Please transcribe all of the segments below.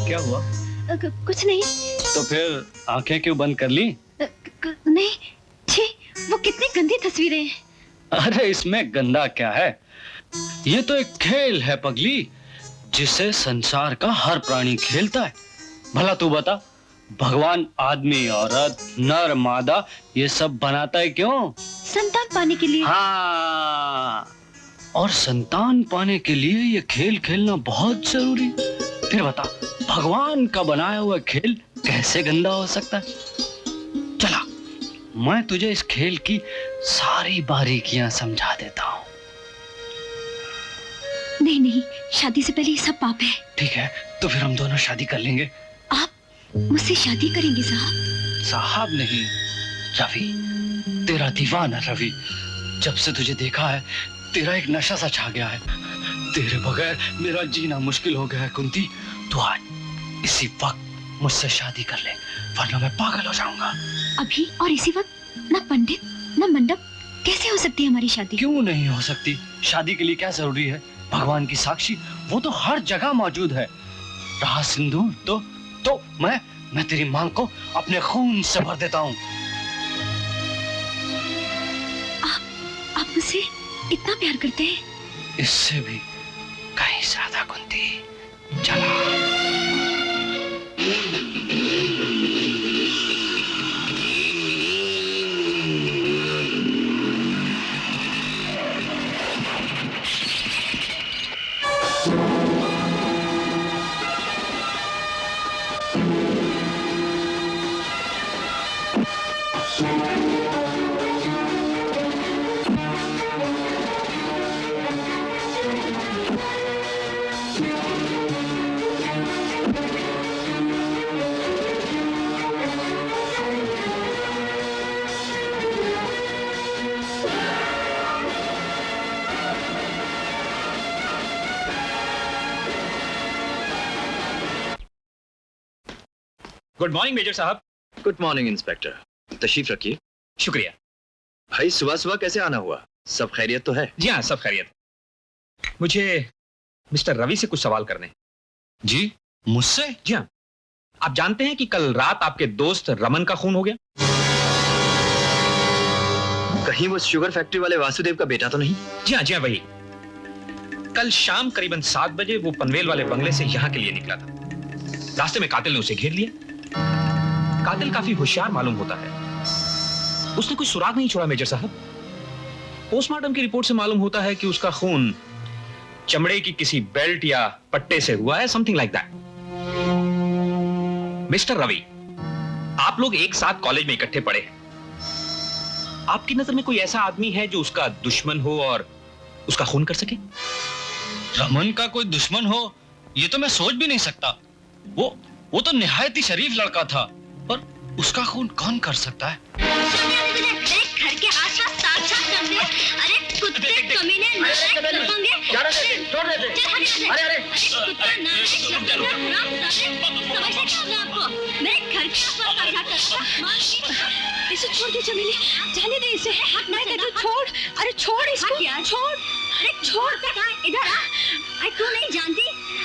क्या हुआ? कुछ नहीं। तो फिर आंखें क्यों बंद कर ली? नहीं, छी, वो कितनी गंदी तस्वीरें हैं। अरे इसमें गंदा क्या है? ये तो एक खेल है पगली, जिसे संसार का हर प्राणी खेलता है। भला तू बता, भगवान आदमी औरत नर मादा ये सब बनाता है क्यों? संतान पाने के लिए। हाँ, और संतान पाने के लिए ये खेल खेलना बहुत जरूरी। फिर बता, भगवान का बनाया हुआ खेल कैसे गंदा हो सकता है? चला, मैं तुझे इस खेल की सारी बारीकियां समझा देता हूँ। नहीं नहीं, शादी से पहले ये सब पाप है। ठीक है, तो फिर हम दोनों शादी कर लेंगे। आप मुझसे शादी करेंगे साहब? साहब नहीं, रवि, तेरा दीवाना रवि। जब से तुझे देखा है, तेरा एक नशा सा छा गया है। तेरे बगैर मेरा जीना मुश्किल हो गया है कुंती। तू आज इसी वक्त मुझसे शादी कर ले, वरना मैं पागल हो जाऊंगा। अभी और इसी वक्त? ना पंडित ना मंडप, कैसे हो सकती है हमारी शादी? क्यों नहीं हो सकती? शादी के लिए क्या जरूरी है? भगवान की साक्षी वो तो हर जगह मौजूद है। रहा सिंदूर तो मैं तेरी मांग को अपने खून से भर देता हूँ। आप मुझसे इतना प्यार करते हैं? इससे भी कहीं ज्यादा कुंती। चला। गुड मॉर्निंग मेजर साहब। गुड मॉर्निंग इंस्पेक्टर, तशरीफ रखिए। शुक्रिया। भाई सुबह सुबह कैसे आना हुआ? सब खैरियत तो है? जी हाँ, सब खैरियत। मुझे मिस्टर रवि से कुछ सवाल करने। जी, मुझसे? जी हाँ। आप जानते हैं कि कल रात आपके दोस्त रमन का खून हो गया? कहीं वो शुगर फैक्ट्री वाले वासुदेव का बेटा तो नहीं? जी हाँ वही। कल शाम करीबन 7 बजे वो पनवेल वाले बंगले से यहाँ के लिए निकला था। रास्ते में कातिल ने उसे घेर लिया। कातिल काफी होशियार मालूम होता है। उसने कोई सुराग नहीं छोड़ा मेजर साहब। पोस्टमार्टम की रिपोर्ट से मालूम होता है कि उसका खून चमड़े की किसी बेल्ट या पट्टे से हुआ है, something like that. Mister Ravi, आप लोग एक साथ कॉलेज में इकट्ठे पढ़े हैं। आपकी नजर में कोई ऐसा आदमी है जो उसका दुश्मन हो और उसका खून कर सके? रमन का कोई दुश्मन हो, ये तो मैं सोच भी नहीं सकता। वो तो निहायत ही शरीफ लड़का था, पर उसका खून कौन कर सकता है? घर के आसपास ताक-झाक कर दे। अरे कुत्ते कमीने नालायक लफंगे। अरे कुत्ता नालायक लफंगे हराम समझते क्या होगा आपको? मेरे घर के आसपास ताक-झाक कर दे। इसे छोड़ दे चमेली, जाने दे इसे। नहीं दे तो छोड़। अरे छोड़ इसको, छोड़। अरे छोड़ इधर आ। अरे तू नहीं जानती?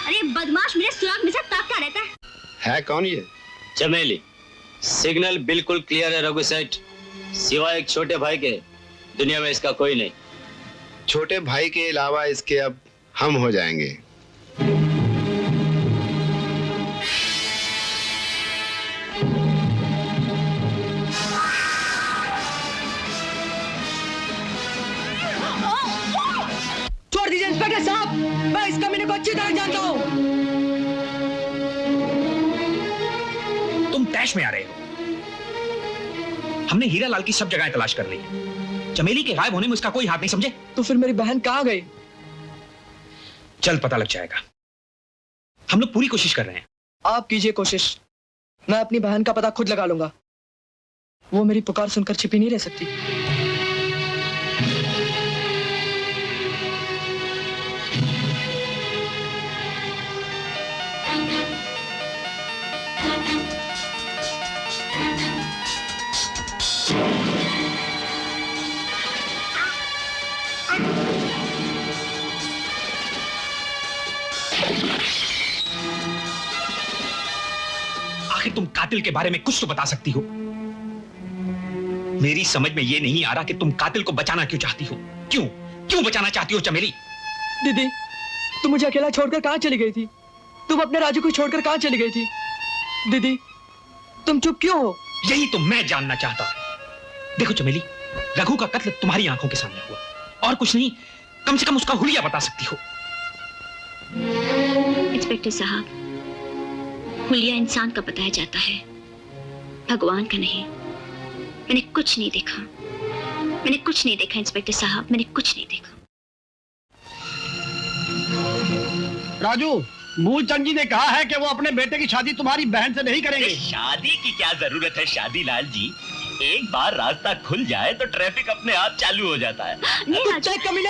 अरे बदमाश मेरे सुराग में से ताकता रहता है। कौन ये? चमेली। सिग्नल बिल्कुल क्लियर है रघु सेठ, सिवाय एक छोटे भाई के दुनिया में इसका कोई नहीं। छोटे भाई के अलावा इसके अब हम हो जाएंगे। छोड़ दीजिए इंस्पेक्टर साहब, मैं इस कमीने को अच्छी तरह जानता हूँ। तुम तैश में आ रहे हो। हमने हीरा लाल की सब जगह तलाश कर ली। चमेली के गायब होने में उसका कोई हाथ नहीं, समझे? तो फिर मेरी बहन कहाँ गई? जल्द पता लग जाएगा। हम लोग पूरी कोशिश कर रहे हैं। आप कीजिए कोशिश, मैं अपनी बहन का पता खुद लगा लूंगा। वो मेरी पुकार सुनकर छिपी नहीं रह सकती। तुम कातिल के बारे में कुछ तो बता सकती हो। मेरी समझ में यह नहीं आ रहा कि तुम कातिल को बचाना क्यों चाहती हो। क्यों क्यों बचाना चाहती हो चमेली? दीदी, तुम मुझे अकेला छोड़कर कहाँ चली गई थी? तुम अपने राजू को छोड़कर कहाँ चली गई थी? दीदी, तुम चुप क्यों हो? यही तो मैं जानना चाहता। देखो चमेली, रघु का कत्ल तुम्हारी आंखों के सामने हुआ, और कुछ नहीं, कम से कम उसका हुलिया बता सकती हो। इंस्पेक्टर साहब, हुलिया इंसान का बताया जाता है, भगवान का नहीं। मैंने कुछ नहीं देखा, मैंने कुछ नहीं देखा इंस्पेक्टर साहब, मैंने कुछ नहीं देखा। राजू, मूलचंद जी ने कहा है कि वो अपने बेटे की शादी तुम्हारी बहन से नहीं करेंगे। शादी की क्या जरूरत है शादीलाल जी? एक बार रास्ता खुल जाए तो ट्रैफिक अपने आप चालू हो जाता है। कुत्ते कमीने,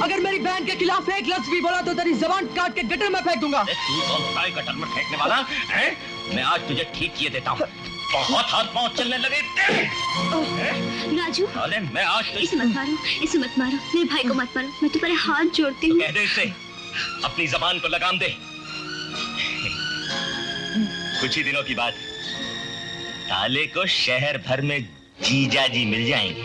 अगर मेरी बहन के खिलाफ एक लफ्ज भी बोला तो तेरी जबान काट के गटर में फेंक दूंगा। तू कौन होता है गटर में फेंकने वाला है? मैं आज तुझे ठीक किए देता हूँ। बहुत हाथ पांव चलने लगे तेरे। राजू, अरे मैं आज इसे मत मारो, इसे मत मारो, मेरे भाई को मत मारो, मैं तुम्हारे हाथ जोड़ती हूँ। कह दे इसे, अपनी जबान को लगाम दे। कुछ ही दिनों की बात, काले को शहर भर में जीजा जी मिल जाएंगे।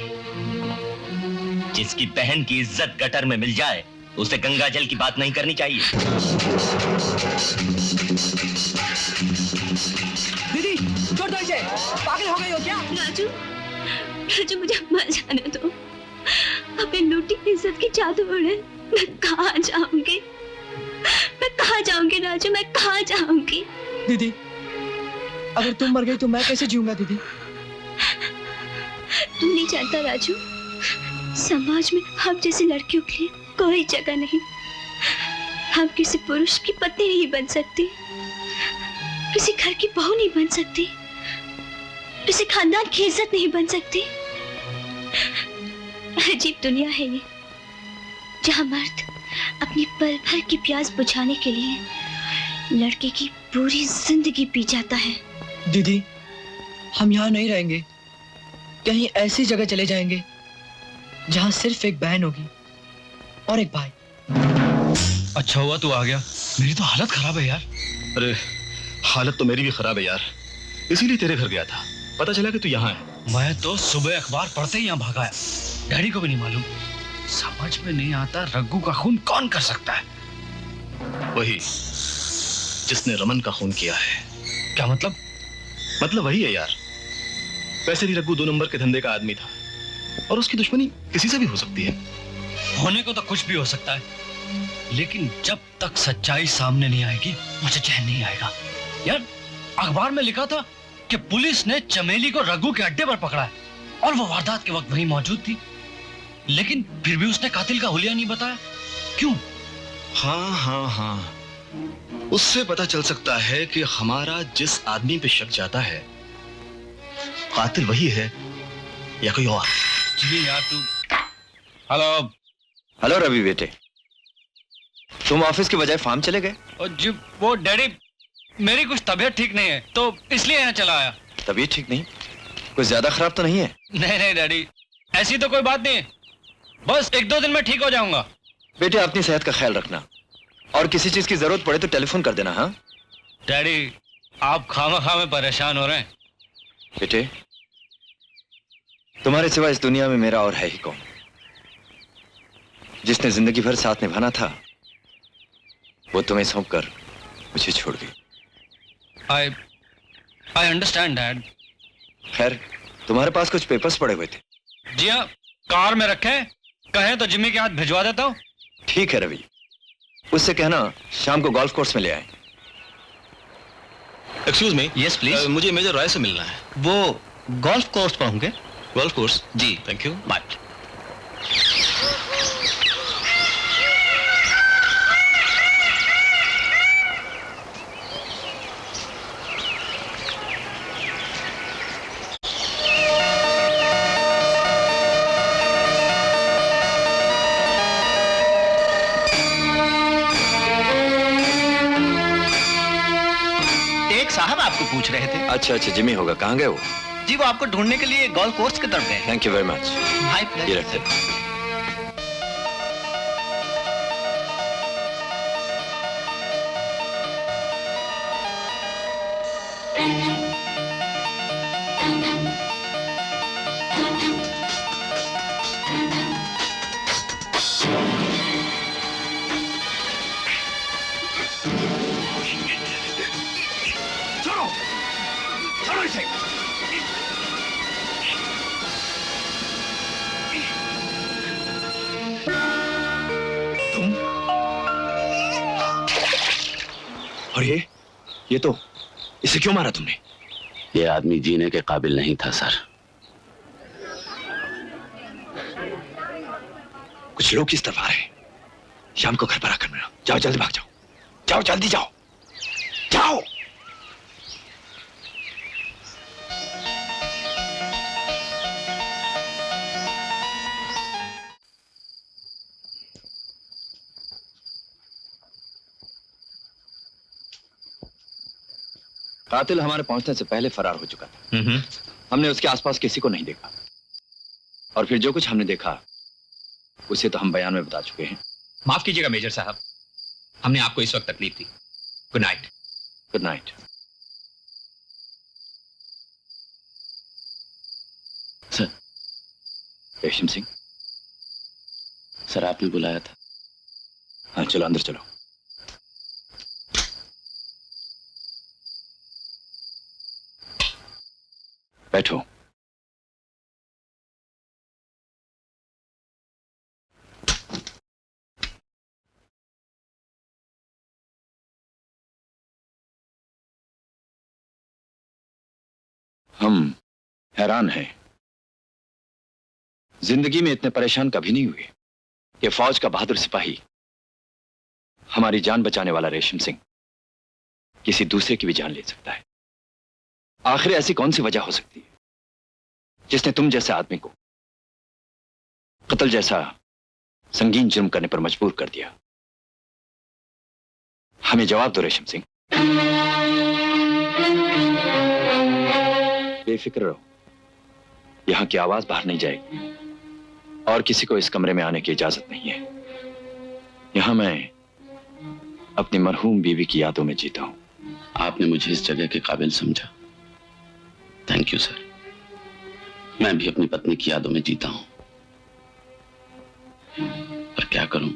जिसकी बहन की इज्जत गटर में मिल जाए, उसे गंगा जल की बात नहीं करनी चाहिए। दीदी, छोड़ दो इसे, पागल हो गई हो क्या? राजू, राजू मुझे मर जाने दो। अपनी लूटी इज्जत की जादू उड़े, मैं कहाँ जाऊंगी? मैं कहाँ जाऊंगी राजू, मैं कहाँ जाऊंगी? दीदी, अगर तुम मर गई तो मैं कैसे जीऊंगा? दीदी, तुम नहीं जानता राजू, समाज में हम जैसी लड़कियों के लिए कोई जगह नहीं। हम किसी पुरुष की पत्नी नहीं बन सकती, किसी घर की बहू नहीं बन सकती, किसी खानदान की इज्जत नहीं बन सकती। अजीब दुनिया है ये, जहाँ मर्द अपनी पल भर की प्यास बुझाने के लिए लड़के की पूरी जिंदगी पी जाता है। दीदी, हम यहाँ नहीं रहेंगे, कहीं ऐसी जगह चले जाएंगे जहाँ सिर्फ एक बहन होगी और एक भाई। अच्छा हुआ तू आ गया, मेरी तो हालत खराब है यार। अरे हालत तो मेरी भी खराब है यार, इसीलिए तेरे घर गया था। पता चला कि तू यहाँ है। मैं तो सुबह अखबार पढ़ते ही यहाँ भागा है, डैडी को भी नहीं मालूम। समझ में नहीं आता रघु का खून कौन कर सकता है? वही जिसने रमन का खून किया है। क्या मतलब? मतलब वही है यार। वैसे भी रघु 2 नंबर के धंधे का आदमी था, और उसकी दुश्मनी किसी से भी हो सकती है। होने को तो कुछ भी हो सकता है, लेकिन जब तक सच्चाई सामने नहीं आएगी मुझे चैन नहीं आएगा। यार, अखबार में लिखा था कि पुलिस ने चमेली को रघु के अड्डे पर पकड़ा है और वो वारदात के वक्त वहीं मौजूद थी, लेकिन फिर भी उसने कातिल का हुलिया नहीं बताया। क्यों? हाँ, उससे पता चल सकता है कि हमारा जिस आदमी पे शक जाता है कातिल वही है या कोई और। जी यार तू। हेलो। हेलो रवि बेटे, तुम ऑफिस के बजाय फार्म चले गए? और जी वो डैडी, मेरी कुछ तबीयत ठीक नहीं है तो इसलिए यहाँ चला आया। तबीयत ठीक नहीं? कुछ ज्यादा खराब तो नहीं है? नहीं डैडी, ऐसी तो कोई बात नहीं है, बस 1-2 दिन में ठीक हो जाऊंगा। बेटे, अपनी सेहत का ख्याल रखना, और किसी चीज की जरूरत पड़े तो टेलीफोन कर देना। हाँ डैडी, आप खामा में परेशान हो रहे हैं। बेटे, तुम्हारे सिवा इस दुनिया में मेरा और है ही कौन? जिसने जिंदगी भर साथ निभाना था वो तुम्हें सौंप कर मुझे छोड़ गई। I understand dad. खैर, तुम्हारे पास कुछ पेपर्स पड़े हुए थे। जी हाँ, कार में रखे, कहें तो जिम्मी के हाथ भिजवा देता हूँ। ठीक है रवि, उससे कहना शाम को गोल्फ कोर्स में ले आए। Excuse me. Yes please. मुझे मेजर रॉय से मिलना है। वो गोल्फ कोर्स पर होंगे। Golf course? जी थैंक यू। बाय। साहब आपको पूछ रहे थे। अच्छा, जिमी होगा। कहाँ गए वो? जी वो आपको ढूंढने के लिए गोल्फ कोर्स की तरफ गए। Thank you very much. भाई ये रखते। और ये तो, इसे क्यों मारा तुमने? ये आदमी जीने के काबिल नहीं था सर। कुछ लोग किस तरफ आ रहे हैं? शाम को घर पर आकर मिलो। जाओ जल्दी भाग जाओ, जाओ जल्दी जाओ, जाओ। कातिल हमारे पहुंचने से पहले फरार हो चुका था। हमने उसके आसपास किसी को नहीं देखा, और फिर जो कुछ हमने देखा उसे तो हम बयान में बता चुके हैं। माफ कीजिएगा मेजर साहब, हमने आपको इस वक्त तकलीफ दी। Good night. Good night. Sir. Resham Singh. Sir आपने बुलाया था। हाँ चलो अंदर चलो। बैठो। हम हैरान हैं। जिंदगी में इतने परेशान कभी नहीं हुए कि फौज का बहादुर सिपाही, हमारी जान बचाने वाला रेशम सिंह, किसी दूसरे की भी जान ले सकता है। आखिर ऐसी कौन सी वजह हो सकती है जिसने तुम जैसे आदमी को कत्ल जैसा संगीन जुर्म करने पर मजबूर कर दिया? हमें जवाब दो रेशम सिंह। बेफिक्र रहो, यहां की आवाज बाहर नहीं जाएगी और किसी को इस कमरे में आने की इजाजत नहीं है। यहां मैं अपनी मरहूम बीवी की यादों में जीता हूं। आपने मुझे इस जगह के काबिल समझा। Thank you sir. मैं भी अपनी पत्नी की यादों में जीता हूं, पर क्या करूं,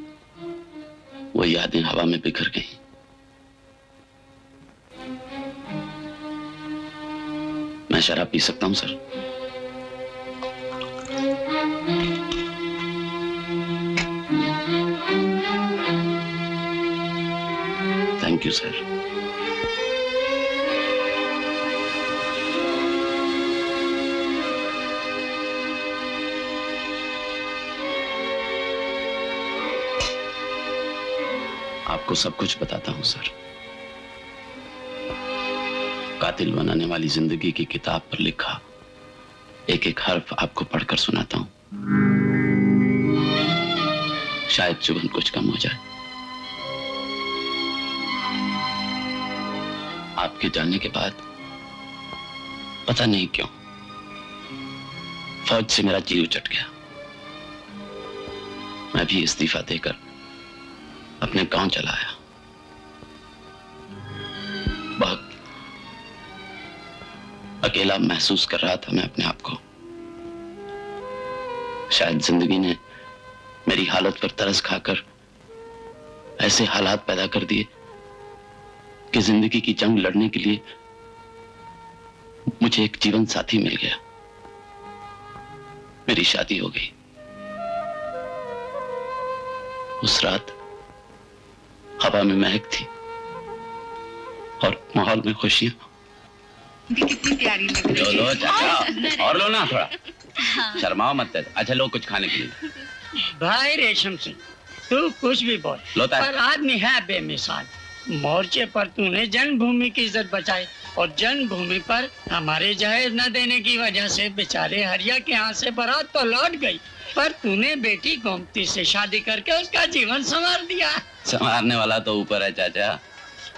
वो यादें हवा में बिखर गई। मैं शराब पी सकता हूं सर? Thank you sir. आपको सब कुछ बताता हूं सर। कातिल बनाने वाली जिंदगी की किताब पर लिखा एक एक हर्फ आपको पढ़कर सुनाता हूं। शायद चुभन कुछ कम हो जाए। आपके जाने के बाद पता नहीं क्यों फौज से मेरा जी उचट गया। मैं भी इस्तीफा देकर अपने गांव चला आया। बहुत अकेला महसूस कर रहा था मैं अपने आप को। शायद जिंदगी ने मेरी हालत पर तरस खाकर ऐसे हालात पैदा कर दिए कि जिंदगी की जंग लड़ने के लिए मुझे एक जीवन साथी मिल गया। मेरी शादी हो गई। उस रात हवा में महक थी और माहौल में खुशियां। कितनी प्यारी लग रही है। लो चाचा, और लो ना थोड़ा। शर्माओ मत। अच्छा लो कुछ खाने के लिए। भाई रेशम सिंह, तू कुछ भी बोल, पर आदमी है बेमिसाल। मोर्चे पर तूने जन्मभूमि की इज्जत बचाई और जन्मभूमि पर हमारे जहेज न देने की वजह से बेचारे हरिया के यहाँ से बारात तो लौट गई, पर तूने बेटी गोमती से शादी करके उसका जीवन संवार दिया। संवारने वाला तो ऊपर है चाचा।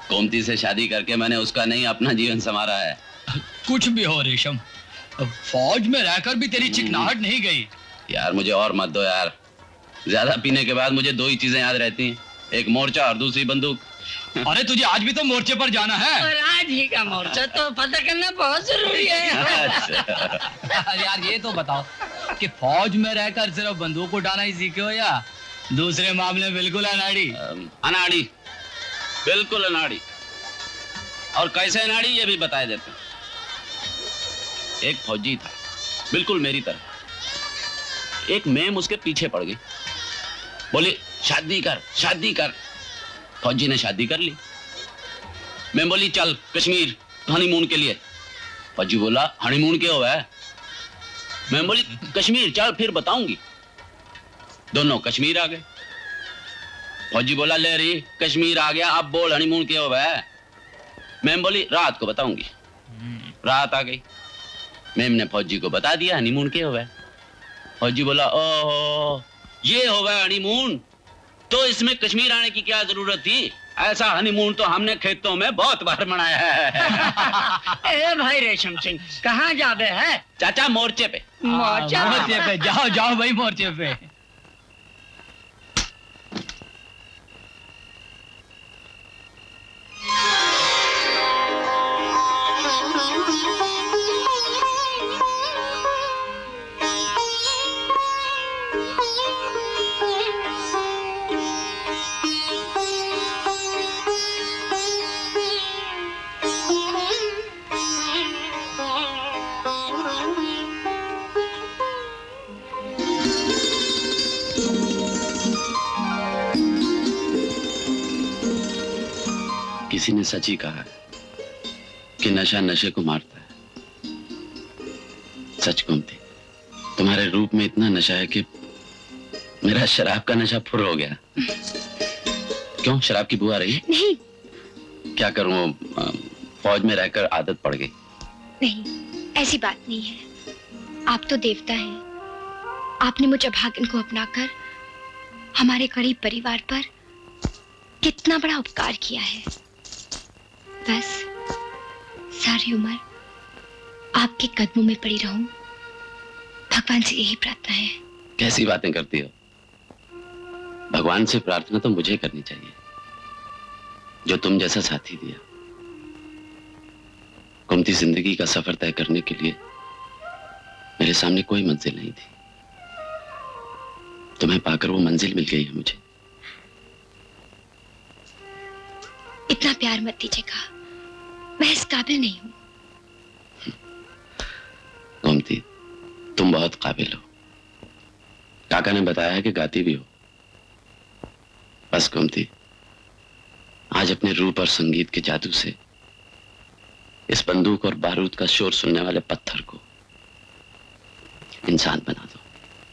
गोमती से शादी करके मैंने उसका नहीं अपना जीवन संवारा है। कुछ भी हो रेशम, फौज में रहकर भी तेरी चिकनाहट नहीं गई। यार मुझे और मत दो यार। ज्यादा पीने के बाद मुझे दो ही चीजें याद रहती हैं, एक मोर्चा और दूसरी बंदूक। अरे तुझे आज भी तो मोर्चे पर जाना है। और आज ही का मोर्चा तो पता करना बहुत जरूरी है। अच्छा। यार ये तो बताओ कि फौज में रहकर सिर्फ बंदूक उठाना ही सीखे हो या दूसरे मामले बिल्कुल अनाड़ी? अनाड़ी, बिल्कुल अनाड़ी। और कैसे अनाड़ी ये भी बताए देते हैं। एक फौजी था बिल्कुल मेरी तरह। एक मेम उसके पीछे पड़ गई, बोली शादी कर शादी कर। फौजी ने शादी कर ली। मैं बोली चल कश्मीर हनीमून के लिए। फौजी बोला हनीमून क्यों हुआ है? मैं बोली कश्मीर चल फिर बताऊंगी। दोनों कश्मीर आ गए। फौजी बोला ले रही कश्मीर आ गया, अब बोल हनीमून क्यों हुआ है? मैम बोली रात को बताऊंगी। रात आ गई, मैम ने फौजी को बता दिया हनीमून क्यों हुआ है। फौजी बोला ओह ये हुआ है हनीमून, तो इसमें कश्मीर आने की क्या जरूरत थी? ऐसा हनीमून तो हमने खेतों में बहुत बार मनाया है। ए भाई रेशम सिंह कहाँ जावे है? चाचा मोर्चे पे। मोर्चे पे जाओ जाओ भाई, मोर्चे पे। किसी ने सच ही कहा है कि नशा नशे को मारता है। सच गोमती, तुम्हारे रूप में इतना नशा है कि मेरा शराब का नशा फुर हो गया। क्यों शराब की बुआ रही? नहीं क्या करूं, फौज में रहकर आदत पड़ गई। नहीं, ऐसी बात नहीं है। आप तो देवता हैं। आपने मुझे भागन को अपनाकर हमारे गरीब परिवार पर कितना बड़ा उपकार किया है। बस सारी उम्र आपके कदमों में पड़ी रहूं, भगवान से यही प्रार्थना है। कैसी बातें करती हो? भगवान से प्रार्थना तो मुझे करनी चाहिए, जो तुम जैसा साथी दिया। गोमती, जिंदगी का सफर तय करने के लिए मेरे सामने कोई मंजिल नहीं थी। तुम्हें पाकर वो मंजिल मिल गई है मुझे। इतना प्यार मत दीजिएगा, मैं इस काबिल नहीं हूं। गोमती, तुम बहुत काबिल हो। काका ने बताया है कि गाती भी हो। बस गोमती, आज अपने रूप और संगीत के जादू से इस बंदूक और बारूद का शोर सुनने वाले पत्थर को इंसान बना दो।